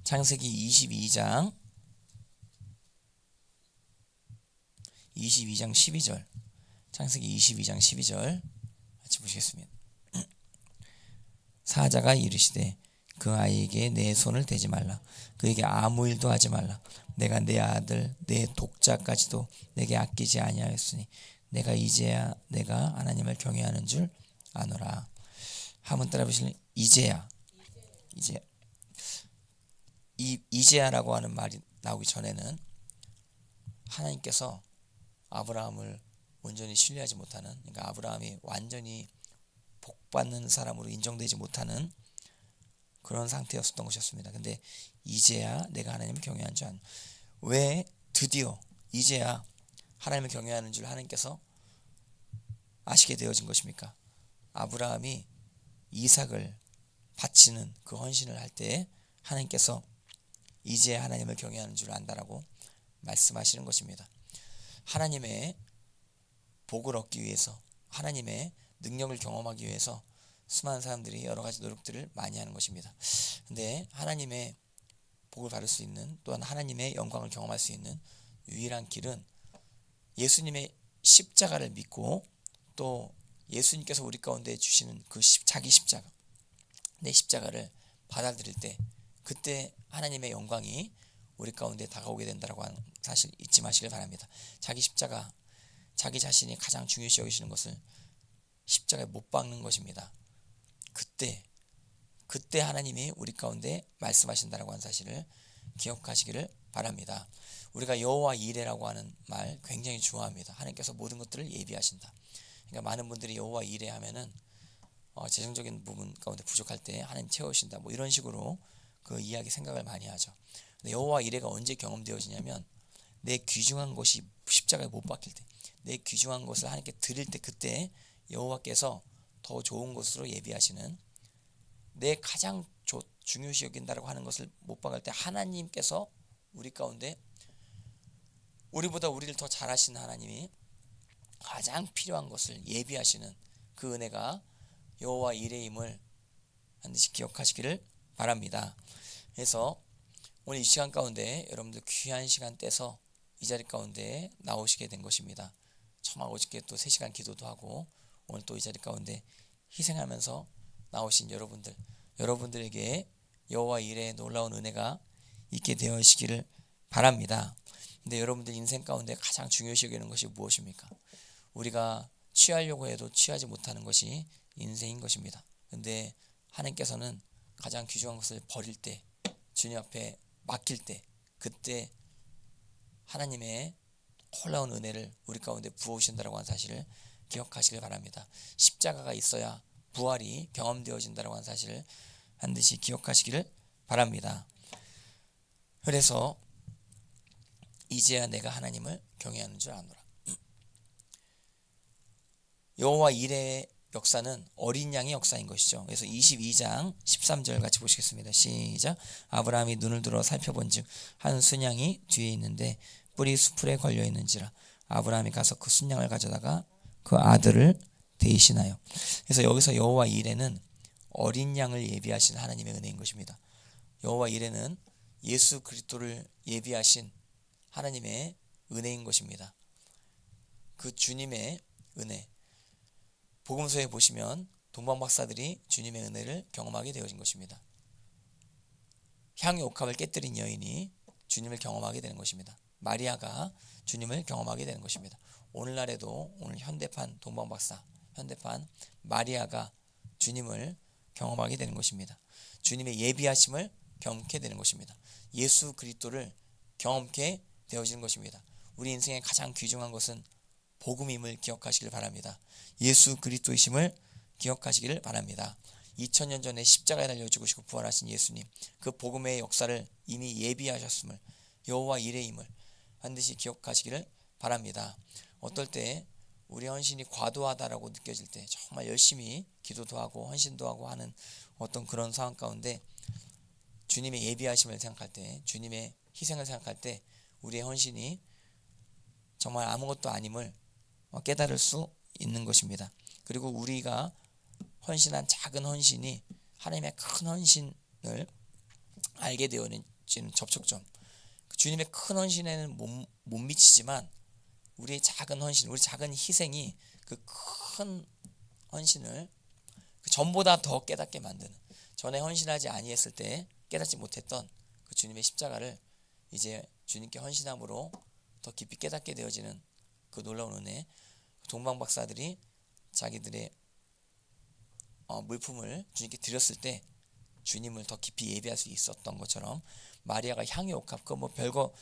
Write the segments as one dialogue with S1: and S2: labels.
S1: 창세기 22장 12절. 창세기 22장 12절 같이 보시겠습니다. 사자가 이르시되 그 아이에게 내 손을 대지 말라. 그에게 아무 일도 하지 말라. 내가 내 아들 내 독자까지도 내게 아끼지 아니하였으니 내가 이제야 내가 하나님을 경외하는 줄 아노라. 한번 따라 보시면 이제야. 이제야라고 하는 말이 나오기 전에는 하나님께서 아브라함을 온전히 신뢰하지 못하는, 그러니까 아브라함이 완전히 복받는 사람으로 인정되지 못하는 그런 상태였었던 것이었습니다. 근데 이제야 내가 하나님을 경외하는 줄 아는, 왜 드디어 이제야 하나님을 경외하는 줄 하나님께서 아시게 되어진 것입니까? 아브라함이 이삭을 바치는 그 헌신을 할 때 하나님께서 이제 하나님을 경외하는 줄 안다라고 말씀하시는 것입니다. 하나님의 복을 얻기 위해서, 하나님의 능력을 경험하기 위해서 수많은 사람들이 여러 가지 노력들을 많이 하는 것입니다. 근데 하나님의 복을 받을 수 있는, 또한 하나님의 영광을 경험할 수 있는 유일한 길은 예수님의 십자가를 믿고, 또 예수님께서 우리 가운데 주시는 그 자기 십자가, 내 십자가를 받아들일 때, 그때 하나님의 영광이 우리 가운데 다가오게 된다고 하는 사실 잊지 마시길 바랍니다. 자기 십자가, 자기 자신이 가장 중요시 여기시는 것을 십자가에 못 박는 것입니다. 그때 하나님이 우리 가운데 말씀하신다라고 하는 사실을 기억하시기를 바랍니다. 우리가 여호와 이레라고 하는 말 굉장히 좋아합니다. 하나님께서 모든 것들을 예비하신다. 그러니까 많은 분들이 여호와 이레 하면은 재정적인 부분 가운데 부족할 때 하나님 채우신다, 뭐 이런 식으로 그 이야기 생각을 많이 하죠. 근데 여호와 이레가 언제 경험되어지냐면 내 귀중한 것이 십자가에 못 박힐 때, 내 귀중한 것을 하나님께 드릴 때, 그때 여호와께서 더 좋은 것으로 예비하시는, 내 가장 중요시 여긴다라고 하는 것을 못 박을 때 하나님께서 우리 가운데, 우리보다 우리를 더 잘하시는 하나님이 가장 필요한 것을 예비하시는 그 은혜가 여호와 이레임을 반드시 기억하시기를 바랍니다. 그래서 오늘 이 시간 가운데 여러분들 귀한 시간 떼서 이 자리 가운데 나오시게 된 것입니다. 정말 어저께 또 3시간 기도도 하고 오늘 또 이 자리 가운데 희생하면서 나오신 여러분들에게 여호와 이레의 놀라운 은혜가 있게 되어지기를 바랍니다. 근데 여러분들 인생 가운데 가장 중요시 여기는 것이 무엇입니까? 우리가 취하려고 해도 취하지 못하는 것이 인생인 것입니다. 근데 하나님께서는 가장 귀중한 것을 버릴 때, 주님 앞에 맡길 때, 그때 하나님의 놀라운 은혜를 우리 가운데 부어오신다라고 하는 사실을 기억하시길 바랍니다. 십자가가 있어야 부활이 경험되어진다라고 하는 사실을 반드시 기억하시기를 바랍니다. 그래서 이제야 내가 하나님을 경외하는 줄 아노라. 여호와 이레의 역사는 어린 양의 역사인 것이죠. 그래서 22장 13절 같이 보시겠습니다. 시작. 아브라함이 눈을 들어 살펴본즉 한 순양이 뒤에 있는데 뿔이 수풀에 걸려 있는지라. 아브라함이 가서 그 순양을 가져다가 그 아들을 대신하여. 그래서 여기서 여호와 이레는 어린 양을 예비하신 하나님의 은혜인 것입니다. 여호와 이레는 예수 그리스도를 예비하신 하나님의 은혜인 것입니다. 그 주님의 은혜, 복음서에 보시면 동방박사들이 주님의 은혜를 경험하게 되어진 것입니다. 향유 옥합을 깨뜨린 여인이 주님을 경험하게 되는 것입니다. 마리아가 주님을 경험하게 되는 것입니다. 오늘날에도 오늘 현대판 동방박사, 현대판 마리아가 주님을 경험하게 되는 것입니다. 주님의 예비하심을 경험하게 되는 것입니다. 예수 그리스도를 경험하게 되어지는 것입니다. 우리 인생의 가장 귀중한 것은 복음임을 기억하시길 바랍니다. 예수 그리스도이심을 기억하시기를 바랍니다. 2000년 전에 십자가에 달려 죽으시고 부활하신 예수님, 그 복음의 역사를 이미 예비하셨음을, 여호와 이레임을 반드시 기억하시기를 바랍니다. 어떨 때 우리 헌신이 과도하다라고 느껴질 때, 정말 열심히 기도도 하고 헌신도 하고 하는 어떤 그런 상황 가운데 주님의 예비하심을 생각할 때, 주님의 희생을 생각할 때 우리의 헌신이 정말 아무것도 아님을 깨달을 수 있는 것입니다. 그리고 우리가 헌신한 작은 헌신이 하나님의 큰 헌신을 알게 이루어지는 접촉점. 주님의 큰 헌신에는 못 미치지만 우리의 작은 헌신, 우리 작은 희생이 그 큰 헌신을 그 전보다 더 깨닫게 만드는, 전에 헌신하지 아니했을 때 깨닫지 못했던 그 주님의 십자가를 이제 주님께 헌신함으로 더 깊이 깨닫게 되어지는 그 놀라운 은혜. 동방 박사들이 자기들의 물품을 주님께 드렸을 때 주님을 더 깊이 예배할 수 있었던 것처럼 마리아가 향유 옥합, 그거 뭐 별거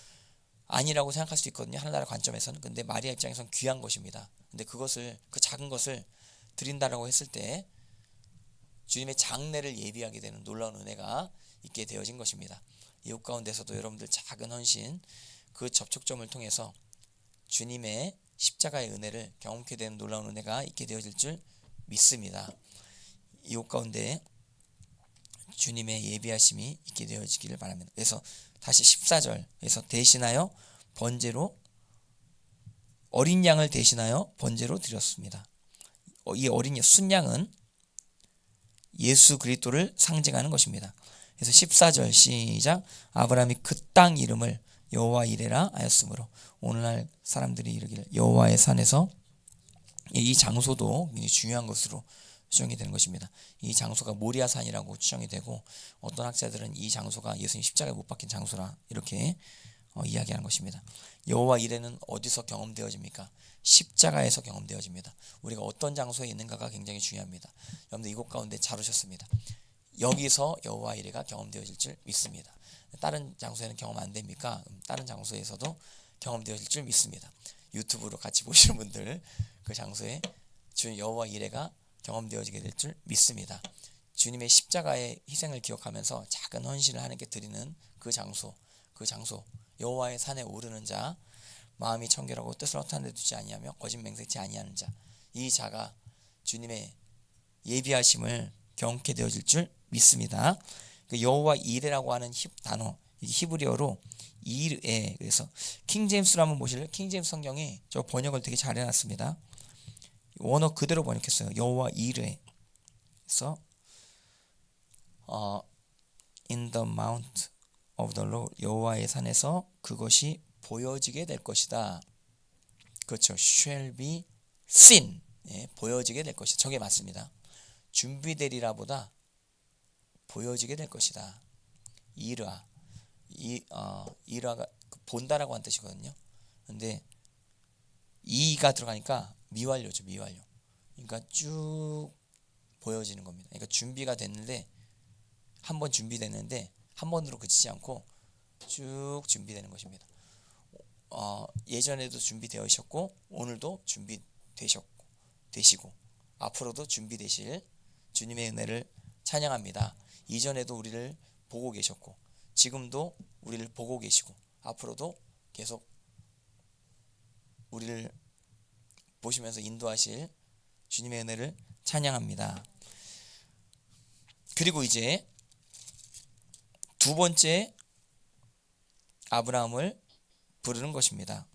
S1: 아니라고 생각할 수 있거든요, 하늘나라 관점에서는. 근데 마리아 입장에서는 귀한 것입니다. 근데 그것을, 그 작은 것을 드린다라고 했을 때 주님의 장례를 예비하게 되는 놀라운 은혜가 있게 되어진 것입니다. 이웃 가운데서도 여러분들 작은 헌신, 그 접촉점을 통해서 주님의 십자가의 은혜를 경험하게 되는 놀라운 은혜가 있게 되어질 줄 믿습니다. 이웃 가운데 주님의 예비하심이 있게 되어지기를 바랍니다. 그래서 다시 14절에서 대신하여 번제로, 어린 양을 대신하여 번제로 드렸습니다. 이 어린 순양은 예수 그리스도를 상징하는 것입니다. 그래서 14절 시작. 아브라함이 그 땅 이름을 여호와 이레라 하였으므로 오늘날 사람들이 이르기를 여호와의 산에서, 이 장소도 굉장히 중요한 것으로 추정이 되는 것입니다. 이 장소가 모리아산이라고 추정이 되고, 어떤 학자들은 이 장소가 예수님 십자가에 못 박힌 장소라 이렇게 이야기하는 것입니다. 여호와 이레는 어디서 경험되어집니까? 십자가에서 경험되어집니다. 우리가 어떤 장소에 있는가가 굉장히 중요합니다. 여러분들 이곳 가운데 잘 오셨습니다. 여기서 여호와 이레가 경험되어질 줄 믿습니다. 다른 장소에는 경험 안 됩니까? 다른 장소에서도 경험되어질 줄 믿습니다. 유튜브로 같이 보시는 분들, 그 장소에 주 여호와 이레가 경험되어지게 될 줄 믿습니다. 주님의 십자가의 희생을 기억하면서 작은 헌신을 하나님께 드리는 그 장소 여호와의 산에 오르는 자, 마음이 청결하고 뜻을 허탄 데 두지 아니하며 거짓 맹세치 아니하는 자, 이 자가 주님의 예비하심을 경험하게 되어질 줄 믿습니다. 그 여호와 이레라고 하는 단어, 히브리어로 이르에, 그래서 킹제임스로 한번 보실래요? 킹제임스 성경이 저 번역을 되게 잘 해놨습니다. 원어 그대로 번역했어요. 여호와 이르에. 그래서 in the mount of the Lord, 여호와의 산에서 그것이 보여지게 될 것이다. 그렇죠. shall be seen, 보여지게 될 것이다. 저게 맞습니다. 준비되리라보다 보여지게 될 것이다. 이르아, 이르아가 본다라고 한 뜻이거든요. 근데 이가 들어가니까 미완료죠, 미완료. 그러니까 쭉 보여지는 겁니다. 그러니까 준비가 됐는데, 한 번 준비됐는데 한 번으로 그치지 않고 쭉 준비되는 것입니다. 예전에도 준비되셨고 오늘도 준비되시고 앞으로도 준비되실 주님의 은혜를 찬양합니다. 이전에도 우리를 보고 계셨고 지금도 우리를 보고 계시고 앞으로도 계속 우리를 보시면서 인도하실 주님의 은혜를 찬양합니다. 그리고 이제 두 번째 아브라함을 부르는 것입니다.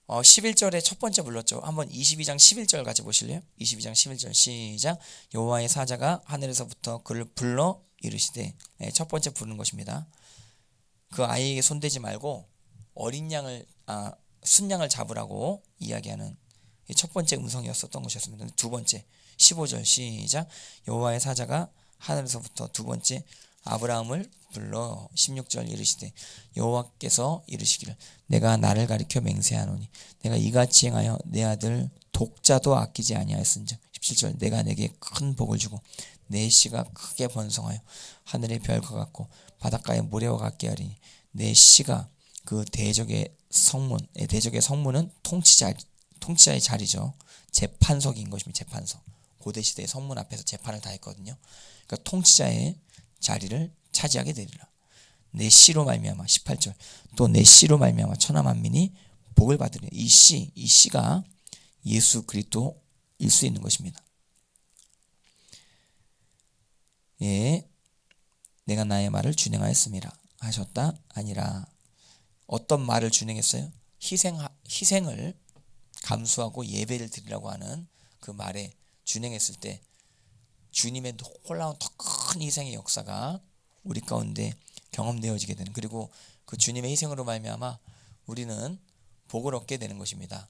S1: 11절에 첫 번째 불렀죠. 한번 22장 11절 같이 보실래요? 22장 11절 시작. 여호와의 사자가 하늘에서부터 그를 불러 이르시되, 첫 번째 부르는 것입니다. 그 아이에게 손대지 말고 어린 양을 순양을 잡으라고 이야기하는 첫 번째 음성이었었던 것이었습니다. 두 번째 15절 시작. 여호와의 사자가 하늘에서부터 두 번째 아브라함을 불러 16절 이르시되 여호와께서 이르시기를 내가 나를 가리켜 맹세하노니 내가 이같이 행하여 내 아들 독자도 아끼지 아니하였은즉 17절 내가 내게 큰 복을 주고 내 씨가 크게 번성하여 하늘의 별과 같고 바닷가의 모래와 같게 하리니 내 씨가 그 대적의 성문은 통치자의 자리죠. 재판석인 것입니다. 재판석. 고대시대의 성문 앞에서 재판을 다 했거든요. 그러니까 통치자의 자리를 차지하게 되리라. 내 씨로 말미암아 18절 또 내 씨로 말미암아 천하 만민이 복을 받으리라. 이 씨가 예수 그리스도일 수 있는 것입니다. 예, 내가 나의 말을 준행하였음이라 하셨다 아니라. 어떤 말을 준행했어요? 희생을 감수하고 예배를 드리라고 하는 그 말에 준행했을 때 주님의 놀라운 더 큰 희생의 역사가 우리 가운데 경험되어지게 되는, 그리고 그 주님의 희생으로 말미암아 우리는 복을 얻게 되는 것입니다.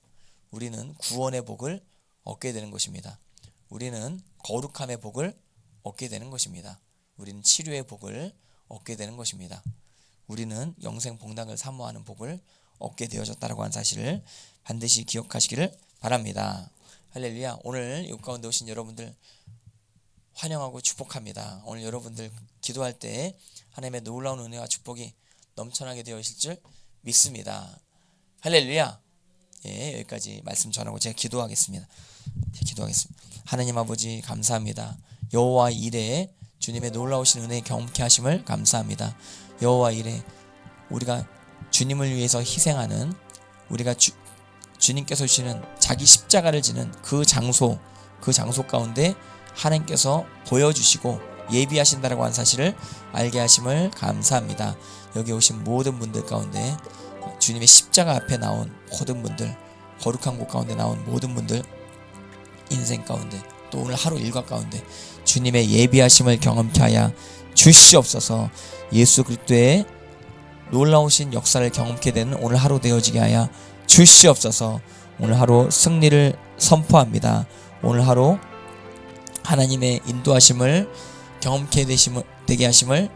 S1: 우리는 구원의 복을 얻게 되는 것입니다. 우리는 거룩함의 복을 얻게 되는 것입니다. 우리는 치료의 복을 얻게 되는 것입니다. 우리는 영생 복락을 사모하는 복을 얻게 되어졌다라고 하는 사실을 반드시 기억하시기를 바랍니다. 할렐루야. 오늘 이 가운데 오신 여러분들 환영하고 축복합니다. 오늘 여러분들 기도할 때 하나님의 놀라운 은혜와 축복이 넘쳐나게 되어 있을 줄 믿습니다. 할렐루야. 예, 여기까지 말씀 전하고 제가 기도하겠습니다. 하나님 아버지 감사합니다. 여호와 이레 주님의 놀라우신 은혜 경험케 하심을 감사합니다. 여호와 이레 우리가 주님을 위해서 희생하는, 우리가 주님께서 주시는 자기 십자가를 지는 그 장소 가운데 하나님께서 보여주시고 예비하신다라고 하는 사실을 알게 하심을 감사합니다. 여기 오신 모든 분들 가운데 주님의 십자가 앞에 나온 모든 분들, 거룩한 곳 가운데 나온 모든 분들 인생 가운데 또 오늘 하루 일과 가운데 주님의 예비하심을 경험케 하여 주시옵소서. 예수 그리스도의 놀라우신 역사를 경험케 되는 오늘 하루 되어지게 하여 주시옵소서. 오늘 하루 승리를 선포합니다. 오늘 하루 하나님의 인도하심을 경험케 되게 하심을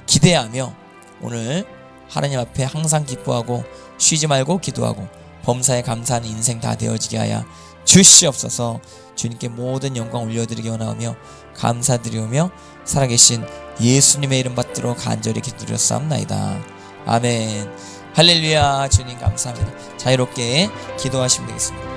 S1: 기대하며 오늘 하나님 앞에 항상 기뻐하고 쉬지 말고 기도하고 범사에 감사하는 인생 다 되어지게 하여 주시옵소서. 주님께 모든 영광 올려드리기 원하며 감사드리오며 살아계신 예수님의 이름 받들어 간절히 기도드렸사옵나이다. 아멘. 할렐루야. 주님 감사합니다. 자유롭게 기도하시면 되겠습니다.